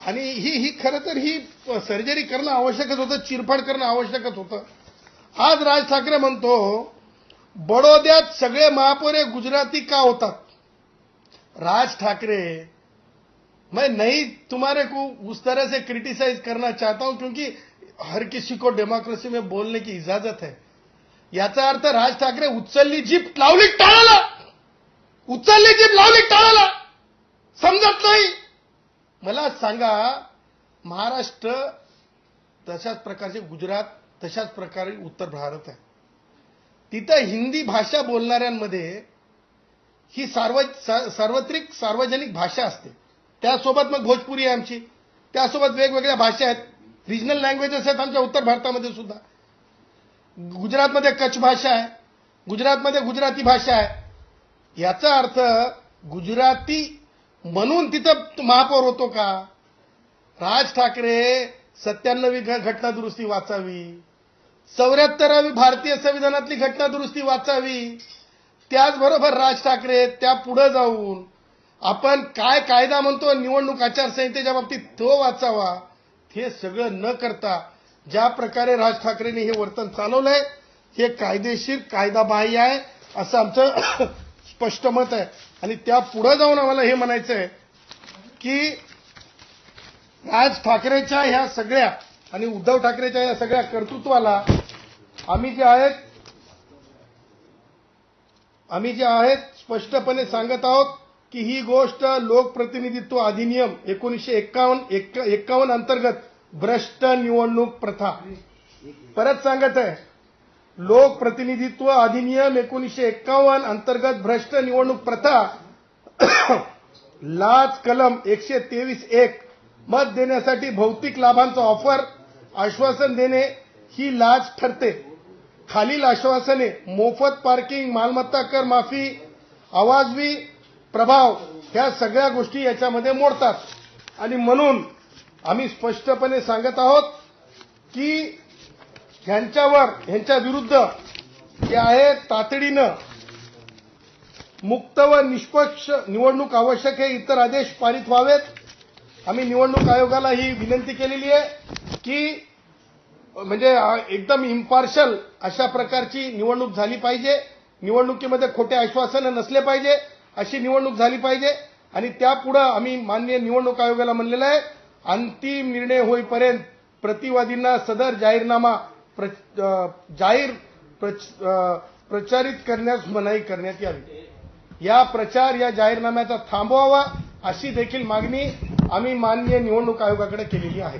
आणि ही खरं तर ही सर्जरी करणं आवश्यकच होतं, चिरफाड करणं आवश्यकच होतं. आज राज ठाकरे म्हणतो बडोद्यात सगळे महापौर गुजराती का होतात. राज ठाकरे, मैं नहीं तुम्हारे को उस तरह से क्रिटिसाइज करना चाहता हूं क्योंकि हर किसी को डेमोक्रेसी में बोलने की इजाजत है. याचा अर्थ राज ठाकरे उचलली जीप लावली टाळाला, उचलली जीप लावली टाळाला, समजत नाही. मला सांगा, महाराष्ट्र तशाच प्रकारचे, गुजरात तशाच प्रकारे उत्तर भारत आहे. तिथं हिंदी भाषा बोलणाऱ्यांमध्ये ही सार्वत्रिक सार्वजनिक भाषा असते. त्यासोबत मग भोजपुरी आहे आमची, त्यासोबत वेगवेगळ्या भाषा आहेत, रिजनल लँग्वेजेस आहेत आमच्या उत्तर भारतामध्ये सुद्धा. गुजरातमध्ये कच्छ भाषा आहे, गुजरातमध्ये गुजराती भाषा आहे. याचा अर्थ गुजराती म्हणून तिथं महापौर होतो का. राज ठाकरे 97वी घटना दुरुस्ती वाचावी, 74वी भारतीय संविधानातली घटना दुरुस्ती वाचावी. त्याचबरोबर राज ठाकरे त्या पुढे जाऊन आपण काय कायदा म्हणतो निवडणूक आचारसंहितेच्या बाबतीत तो वाचावा. हे सगळं न करता ज्या प्रकारे राज ठाकरेंनी हे वर्तन चालवलंय हे कायदेशीर, कायदाबाह्य आहे असं आमचं स्पष्ट मत आहे. आणि त्या पुढे जाऊन आम्हाला हे म्हणायचं आहे की राज ठाकरेच्या ह्या सगळ्या आणि उद्धव ठाकरेच्या या सगळ्या कर्तृत्वाला आम्ही जे आहेत स्पष्टपणे सांगत आहोत की ही गोष्ट लोकप्रतिनिधित्व अधिनियम 1951 अंतर्गत भ्रष्ट निवडणूक प्रथा, परत सांगत आहे, लोकप्रतिनिधित्व अधिनियम 1951 अंतर्गत भ्रष्ट निवडणूक प्रथा लाच कलम 123(1) मत देण्यासाठी भौतिक लाभांचा ऑफर आश्वासन देणे ही लाच ठरते. खालील आश्वासने मोफत पार्किंग, मालमत्ता कर माफी, अवाजवी प्रभाव ह्या सगळ्या गोष्टी याच्यामध्ये मोडतात. आणि म्हणून आम्ही स्पष्टपणे सांगत आहोत की ह्यांच्या विरुद्ध जे आहे तातडीनं मुक्त व निष्पक्ष निवडणूक आवश्यक आहे, इतर आदेश पारित व्हावेत. आम्ही निवडणूक आयोगाला ही विनंती केलेली आहे की म्हणजे एकदम इम्पार्शल अशा प्रकारची निवडणूक झाली पाहिजे. निवडणुकीमध्ये खोटे आश्वासनं नसले पाहिजे, अशी निवडणूक झाली पाहिजे. आणि त्यापुढे आम्ही माननीय निवडणूक आयोगाला म्हणलेलं आहे, अंतिम निर्णय होईपर्यंत प्रतिवादींना सदर जाहीरनामा प्रचारित करण्यास मनाई करण्यात यावी. या प्रचार या जाहीरनाम्याचा थांबवावा अशी देखील मागणी आम्ही माननीय निवडणूक आयोगाकडे केलेली आहे.